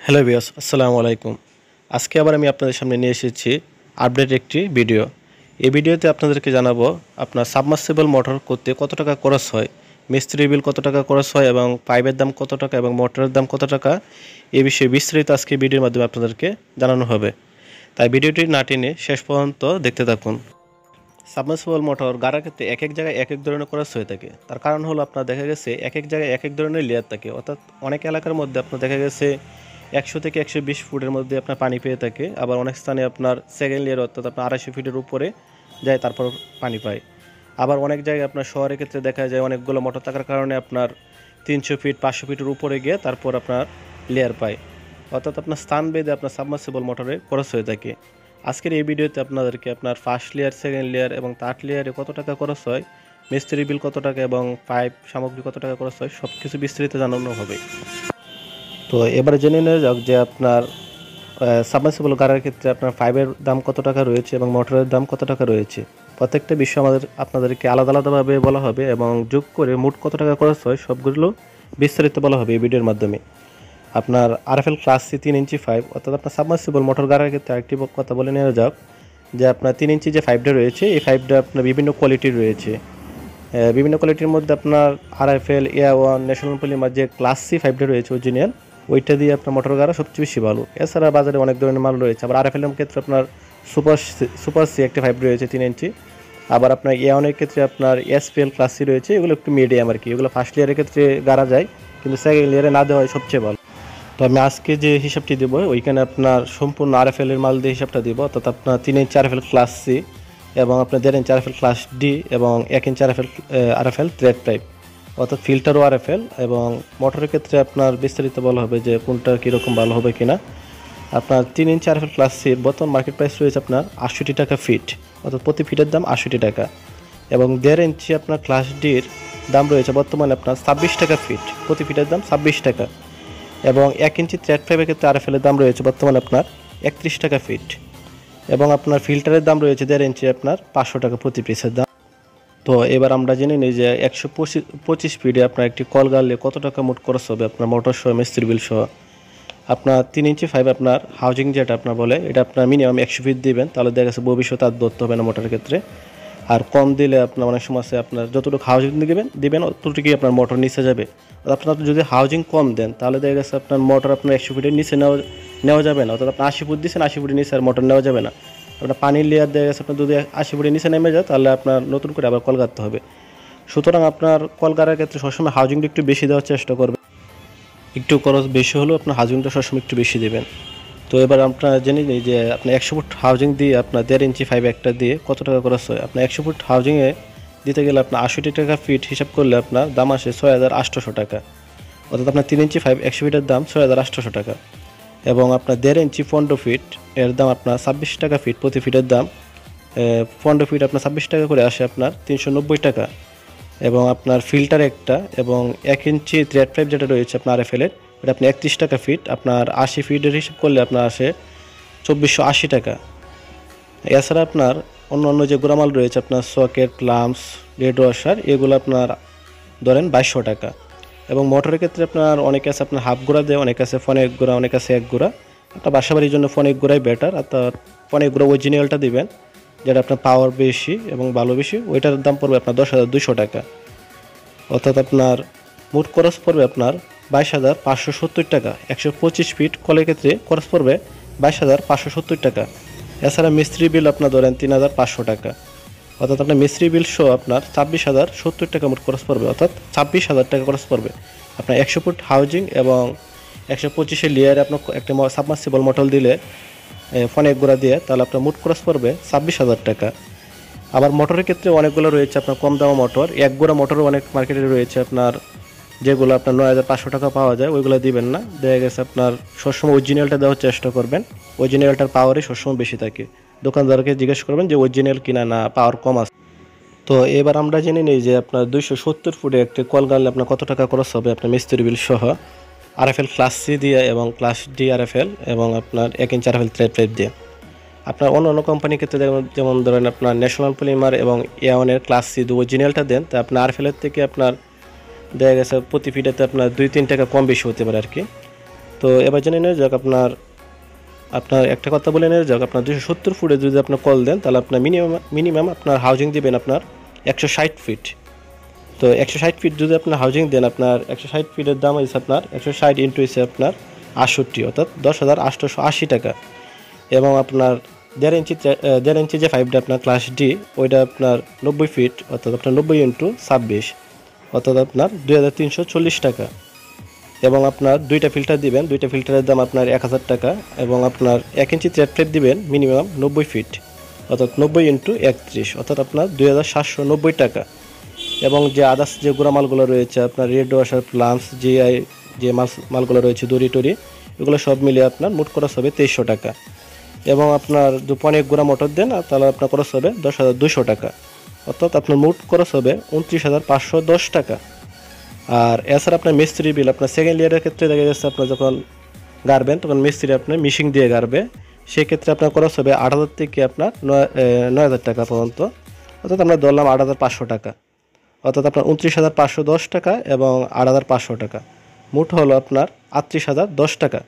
Hello viewers, আসসালামু আলাইকুম। আজকে আবার আমি আপনাদের সামনে নিয়ে এসেছি আপডেট একটি ভিডিও। এই ভিডিওতে আপনাদেরকে জানাবো আপনার সাবমার্সিবল মোটর করতে কত টাকা খরচ হয়, মিস্ত্রি বিল কত টাকা খরচ হয় এবং পাইপের দাম কত টাকা এবং মোটরের দাম কত টাকা, এই বিষয়ে বিস্তারিত আজকে ভিডিওর মাধ্যমে আপনাদেরকে জানানো হবে। তাই ভিডিওটি না টেনে শেষ পর্যন্ত দেখতে থাকুন। সাবমার্সিবল মোটর গাড়ার ক্ষেত্রে এক এক জায়গায় এক এক ধরনের খরচ হয়ে থাকে। তার কারণ হলো আপনার দেখা গেছে এক এক জায়গায় এক এক ধরনের লেয়ার থাকে, অর্থাৎ অনেক এলাকার মধ্যে আপনার দেখা গেছে 100 থেকে 120 ফুটের মধ্যে আপনার পানি পেয়ে থাকে, আবার অনেক স্থানে আপনার সেকেন্ড লেয়ার অর্থাৎ আপনার 250 ফিটের উপরে যায় তারপর পানি পায়। আবার অনেক জায়গায় আপনার শহরের ক্ষেত্রে দেখা যায় অনেকগুলো মোটর থাকার কারণে আপনার 300 ফিট 500 ফিটের উপরে গিয়ে তারপর আপনার লেয়ার পায়, অর্থাৎ আপনার স্থান ভেদে আপনার সাবমার্সিবল মোটরে খরচ হয়ে থাকে। আজকের এই ভিডিওতে আপনাদেরকে আপনার ফার্স্ট লেয়ার, সেকেন্ড লেয়ার এবং থার্ড লেয়ারে কত টাকা খরচ হয়, মিস্ত্রি বিল কত টাকা এবং পাইপ সামগ্রী কত টাকা খরচ হয় সব কিছু বিস্তারিত জানানো হবে। তো এবারে জেনে নেওয়া যাক যে আপনার সাবমার্সিবল গাড়ার ক্ষেত্রে আপনার পাইপের দাম কত টাকা রয়েছে এবং মোটরের দাম কত টাকা রয়েছে। প্রত্যেকটা বিষয় আপনাদেরকে আলাদা আলাদাভাবে বলা হবে এবং যোগ করে মোট কত টাকা খরচ হয় সবগুলো বিস্তারিত বলা হবে এই ভিডিওর মাধ্যমে। আপনার আরএফএল ক্লাস সি 3 ইঞ্চি 5 অর্থাৎ আপনার সাবমার্সিবল মোটর গাড়ার ক্ষেত্রে আরেকটি কথা বলে নেওয়া যাক যে আপনার 3 ইঞ্চি যে পাইপটা রয়েছে এই পাইপটা আপনার বিভিন্ন কোয়ালিটির রয়েছে। বিভিন্ন কোয়ালিটির মধ্যে আপনার আরএফএল A1 ন্যাশনাল পলিমার যে ক্লাস সি পাইপটা রয়েছে অরিজিনাল, ওইটা দিয়ে আপনার মোটর গাড়া সবচেয়ে বেশি ভালো। এছাড়া বাজারে অনেক ধরনের মাল রয়েছে। আবার আরএফএল এর ক্ষেত্রে আপনার সুপার সি একটি পাইপ রয়েছে 3 ইঞ্চি। আবার আপনার A1 এর ক্ষেত্রে আপনার SPL ক্লাস সি রয়েছে, এগুলো একটু মিডিয়াম আর কি, এগুলো ফার্স্ট লেয়ারের ক্ষেত্রে গাড়া যায় কিন্তু সেকেন্ড লেয়ারে না দেওয়া হয় সবচেয়ে ভালো। তো আমি আজকে যে হিসাবটি দেবো ওইখানে আপনার সম্পূর্ণ আরএফএল এর মাল দিয়ে হিসাবটা দিব, অর্থাৎ আপনার 3 ইঞ্চি আরএফএল ক্লাস সি এবং আপনার 1.5 ইঞ্চি আরএফএল ক্লাস ডি এবং 1 ইঞ্চি আরএফএল থ্রেড পাইপ অর্থাৎ ফিল্টারও আরএফএল। এবং মোটরের ক্ষেত্রে আপনার বিস্তারিত বলা হবে যে কোনটা কীরকম ভালো হবে কিনা। আপনার 3 ইঞ্চি আরএফএল ক্লাস সির বর্তমান মার্কেট প্রাইস রয়েছে আপনার 68 টাকা ফিট, অর্থাৎ প্রতি ফিটের দাম 68 টাকা। এবং 1.5 ইঞ্চি আপনার ক্লাস ডির দাম রয়েছে বর্তমানে আপনার 26 টাকা ফিট, প্রতি ফিটের দাম 26 টাকা। এবং 1 ইঞ্চি থ্রেড পাইপের ক্ষেত্রে আরএফএলের দাম রয়েছে বর্তমানে আপনার 31 টাকা ফিট। এবং আপনার ফিল্টারের দাম রয়েছে 1.5 ইঞ্চি আপনার 500 টাকা প্রতি পিসের দাম। তো এবার আমরা জেনে নিই যে 125 ফিটে আপনার একটি কল গাড়লে কত টাকা মোট খরচ হবে আপনার মোটর সহ মিস্ত্রি বিল সহ। আপনার 3 ইঞ্চি পাইপ আপনার হাউজিং যেটা আপনার বলে এটা আপনার মিনিমাম 100 ফিট দিবেন, তাহলে দেখা গেছে ভবিষ্যতে আর ধরতে হবে না মোটরের ক্ষেত্রে। আর কম দিলে আপনার অনেক সময় আছে আপনার যতটুকু হাউজিং দিবেন অতটুকুই আপনার মোটর নিচে যাবে। আপনার যদি হাউজিং কম দেন তাহলে দেখা গেছে আপনার মোটর আপনার 100 ফিটের নিচে নেওয়া যাবে না, অর্থাৎ আপনি 80 ফুট দিচ্ছেন 80 ফুটের নিচে আর মোটর নেওয়া যাবে না। আপনার পানির লেয়ার দেখা গেছে আপনার যদি 80 ফুটের নিচে নেমে যায় তাহলে আপনার নতুন করে আবার কল গাড়তে হবে। সুতরাং আপনার কল গাড়ার ক্ষেত্রে সবসময় হাউজিংটা একটু বেশি দেওয়ার চেষ্টা করবেন, একটু খরচ বেশি হলেও আপনার হাউজিংটা সবসময় একটু বেশি দেবেন। তো এবার আপনারা জেনে নিই যে আপনার 100 ফুট হাউজিং দিয়ে আপনার 1.5 ইঞ্চি পাইপ একটা দিয়ে কত টাকা খরচ হয়। আপনার 100 ফুট হাউজিংয়ে দিতে গেলে আপনার 68 টাকা ফিট হিসাব করলে আপনার দাম আসে 6800 টাকা, অর্থাৎ আপনার 3 ইঞ্চি পাইপ 100 ফিটের দাম 6800 টাকা। এবং আপনার 1.5 ইঞ্চি 15 ফিট এর দাম আপনার 26 টাকা ফিট, প্রতি ফিটের দাম 15 ফিট আপনার 26 টাকা করে আসে আপনার 390 টাকা। এবং আপনার ফিল্টার একটা এবং 1 ইঞ্চি থ্রেড পাইপ যেটা রয়েছে আপনার আরএফএলের এটা আপনি 31 টাকা ফিট, আপনার 80 ফিটের হিসাব করলে আপনার আসে 2480 টাকা। এছাড়া আপনার অন্য যে গোড়ামাল রয়েছে আপনার সকেট, লাম্পস, রেড ওয়াশার এগুলো আপনার ধরেন 2200 টাকা। এবং মোটরের ক্ষেত্রে আপনার অনেক আছে আপনার হাফ গোড়া দেয়, অনেক আছে ফোনে এক গোড়া, অনেক আছে এক গোড়া। আপনার বাসাবাড়ির জন্য ফোনে এক গোড়াই বেটার, অর্থাৎ ফোনে এক গোড়া অরিজিনালটা দিবেন যেটা আপনার পাওয়ার বেশি এবং ভালো বেশি, ওইটার দাম পড়বে আপনার 10,200 টাকা। অর্থাৎ আপনার মোট খরচ পড়বে আপনার 22,570 টাকা। 125 ফিট কলের ক্ষেত্রে খরচ পড়বে 22,570 টাকা। এছাড়া মিস্ত্রি বিল আপনার ধরেন 3,500 টাকা, অর্থাৎ আপনার মিস্ত্রি বিল সহ আপনার 26,070 টাকা মোট খরচ পড়বে, অর্থাৎ 26,000 টাকা খরচ পড়বে আপনার 100 ফুট হাউজিং এবং 125 লেয়ারে আপনার একটা সাবমার্সিবল মোটর দিলে ফোনে এক গোড়া দিয়ে, তাহলে আপনার মোট খরচ পড়বে 26,000 টাকা। আবার মোটরের ক্ষেত্রে অনেকগুলো রয়েছে আপনার কম দামা মোটর, এক গোড়া মোটরও অনেক মার্কেটে রয়েছে আপনার, যেগুলো আপনার 9,500 টাকা পাওয়া যায় ওইগুলো দিবেন না। দেখা গেছে আপনার সবসময় অরিজিনালটা দেওয়ার চেষ্টা করবেন, অরিজিনালটার পাওয়ারই সবসময় বেশি থাকে। দোকানদারকে জিজ্ঞেস করবেন যে অরিজিনাল কিনা না পাওয়ার কম আছে। তো এবার আমরা জেনে নিই যে আপনার 270 ফুটে একটি কল গাড়লে আপনার কত টাকা খরচ হবে আপনার মিস্ত্রি বিল সহ, আরএফএল ক্লাস সি দিয়ে এবং ক্লাস ডি আরএফএল এবং আপনার 1 ইঞ্চি আরএফএল থ্রেড পাইপ দিয়ে। আপনার অন্য কোম্পানির ক্ষেত্রে যেমন ধরেন আপনার ন্যাশনাল পলিমার এবং A1 এর ক্লাস সি অরিজিনালটা দেন, তা আপনার আরএফএলের থেকে আপনার দেখা গেছে প্রতি ফিটেতে আপনার 2-3 টাকা কম বেশি হতে পারে আর কি। তো এবার জেনে নেওয়া যাক আপনার একটা কথা বলে নেওয়া যাক, আপনার 270 ফুটে যদি আপনার কল দেন তাহলে আপনার মিনিমাম আপনার হাউজিং দিবেন আপনার 160 ফিট। তো 160 ফিট যদি আপনার হাউজিং দেন, আপনার 160 ফিটের দাম হয়েছে আপনার 160 ইন্টু হয়েছে আপনার 68, অর্থাৎ 10,880 টাকা। এবং আপনার 1.5 ইঞ্চি যে পাইপটা আপনার ক্লাস ডি, ওইটা আপনার 90 ফিট, অর্থাৎ আপনার 90 ইন্টু 26, অর্থাৎ আপনার 2,340 টাকা। এবং আপনার 2টা ফিল্টার দিবেন, 2টা ফিল্টারের দাম আপনার 1,000 টাকা। এবং আপনার 1 ইঞ্চি থ্রেড প্লেট দিবেন মিনিমাম 90 ফিট, অর্থাৎ 90 ইন্টু 31, অর্থাৎ আপনার 2,790 টাকা। এবং যে আদার্স যে গুঁড়া মালগুলো রয়েছে আপনার রেড ওয়াশার, প্লামস, জিআই যে মালগুলো রয়েছে, দড়ি টড়ি, এগুলো সব মিলিয়ে আপনার মোট খরচ হবে 2300 টাকা। এবং আপনার যদি 1 গুঁড়া মোটর দেন তাহলে আপনার খরচ হবে 10,200 টাকা, অর্থাৎ আপনার মোট খরচ হবে 29,510 টাকা। আর এছাড়া আপনার মিস্ত্রি বিল, আপনার সেকেন্ড লেয়ারের ক্ষেত্রে দেখা যাচ্ছে আপনার যখন গাড়বেন তখন মিস্ত্রি আপনার মিশিং দিয়ে গাড়বে, সেক্ষেত্রে আপনার খরচ হবে 8,000 থেকে আপনার 9,000 টাকা পর্যন্ত, অর্থাৎ আমরা ধরলাম 8,500 টাকা, অর্থাৎ আপনার 29,510 টাকা এবং 8,500 টাকা, মোট হলো আপনার 38,010 টাকা।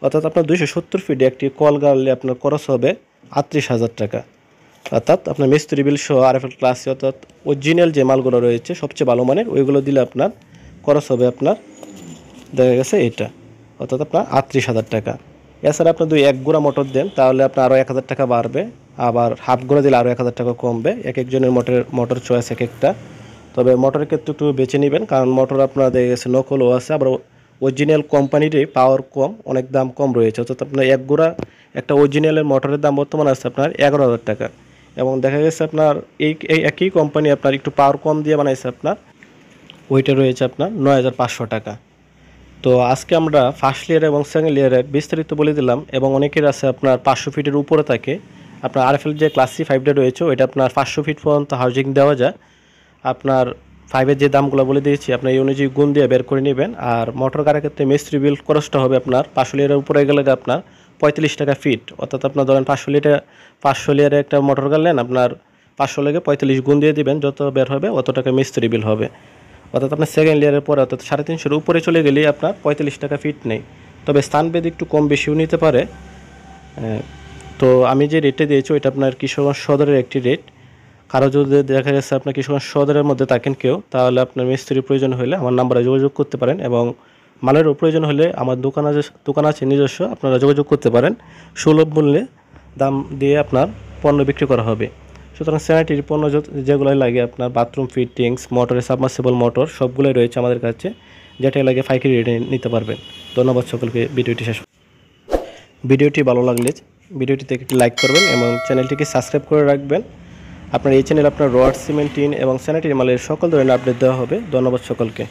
অর্থাৎ আপনার 270 ফিটে একটি কল গাড়লে আপনার খরচ হবে 38,000 টাকা। অর্থাৎ আপনার মিস্ত্রি বিল সহ আরএফএল ক্লাসে, অর্থাৎ অরিজিনাল যে মালগুলো রয়েছে সবচেয়ে ভালো মানের, ওইগুলো দিলে আপনার খরচ হবে আপনার দেখা গেছে এটা, অর্থাৎ আপনার 38,000 টাকা। এছাড়া আপনার 1 গুঁড়া মোটর দেন তাহলে আপনার আরও 1,000 টাকা বাড়বে, আবার হাফ গুঁড়া দিলে আরও 1,000 টাকা কমবে। এক একজনের মোটর চয়েস এক একটা, তবে মোটরের ক্ষেত্রে একটু বেছে নেবেন, কারণ মোটর আপনার দেখা গেছে নকলও আছে, আবার অরিজিনাল কোম্পানিরই পাওয়ার কম, অনেক দাম কম রয়েছে। অর্থাৎ আপনার 1 গুঁড়া একটা অরিজিনালের মোটরের দাম বর্তমানে আছে আপনার 11,000 টাকা। এবং দেখা গেছে আপনার এই একই কোম্পানি আপনার একটু পাওয়ার কম দিয়ে বানাইছে, আপনার ওইটা রয়েছে আপনার 9,500 টাকা। তো আজকে আমরা ফার্স্ট লেয়ার এবং সেকেন্ড লেয়ারের বিস্তারিত বলে দিলাম। এবং অনেকের আছে আপনার 500 ফিটের উপরে থাকে, আপনার আরএফএল যে ক্লাস সি 5টা রয়েছে ওইটা আপনার 500 ফিট পর্যন্ত হাউজিং দেওয়া যায়। আপনার 5-এর যে দামগুলো বলে দিয়েছি আপনার এই অনুযায়ী গুণ দিয়ে বের করে নেবেন। আর মোটর গাড়ার ক্ষেত্রে মিস্ত্রি বিল খরচটা হবে আপনার 500 লিটারের উপরে গেলে আপনার 45 টাকা ফিট, অর্থাৎ আপনার ধরেন 500 লিটারের একটা মোটর গাড়লেন, আপনার 500 লেগে 45 গুণ দিয়ে দিবেন, যত বের হবে অত টাকা মিস্ত্রি বিল হবে। অর্থাৎ আপনার সেকেন্ড লেয়ারের পরে অর্থাৎ 350-এর উপরে চলে গেলেই আপনার 45 টাকা ফিট নেই, তবে স্থানভেদে একটু কম বেশিও নিতে পারে। তো আমি যে রেটটা দিয়েছি ওইটা আপনার কিশোরগঞ্জ সদরের একটি রেট। কারো যদি দেখা গেছে আপনার কিশোরগঞ্জ সদরের মধ্যে থাকেন কেউ, তাহলে আপনার মিস্ত্রির প্রয়োজন হলে আমার নাম্বারে যোগাযোগ করতে পারেন। এবং মালেরও প্রয়োজন হলে আমার দোকান আছে নিজস্ব, আপনারা যোগাযোগ করতে পারেন। সুলভ মূল্যে দাম দিয়ে আপনার পণ্য বিক্রি করা হবে। সুতরাং স্যানিটারি পণ্য যেগুলোই লাগে আপনার বাথরুম ফিটিংস, মোটরের সাবমার্সিবল মোটর সবগুলোই রয়েছে আমাদের কাছে, যেটা লাগে পাইকারি রেটে নিতে পারবেন। ধন্যবাদ সকলকে। ভিডিওটি ভালো লাগলে ভিডিওটিতে একটি লাইক করবেন এবং চ্যানেলটিকে সাবস্ক্রাইব করে রাখবেন। আপনার এই চ্যানেল আপনার রড, সিমেন্ট, টিন এবং স্যানিটারি মালের সকল ধরনের আপডেট দেওয়া হবে। ধন্যবাদ সকলকে।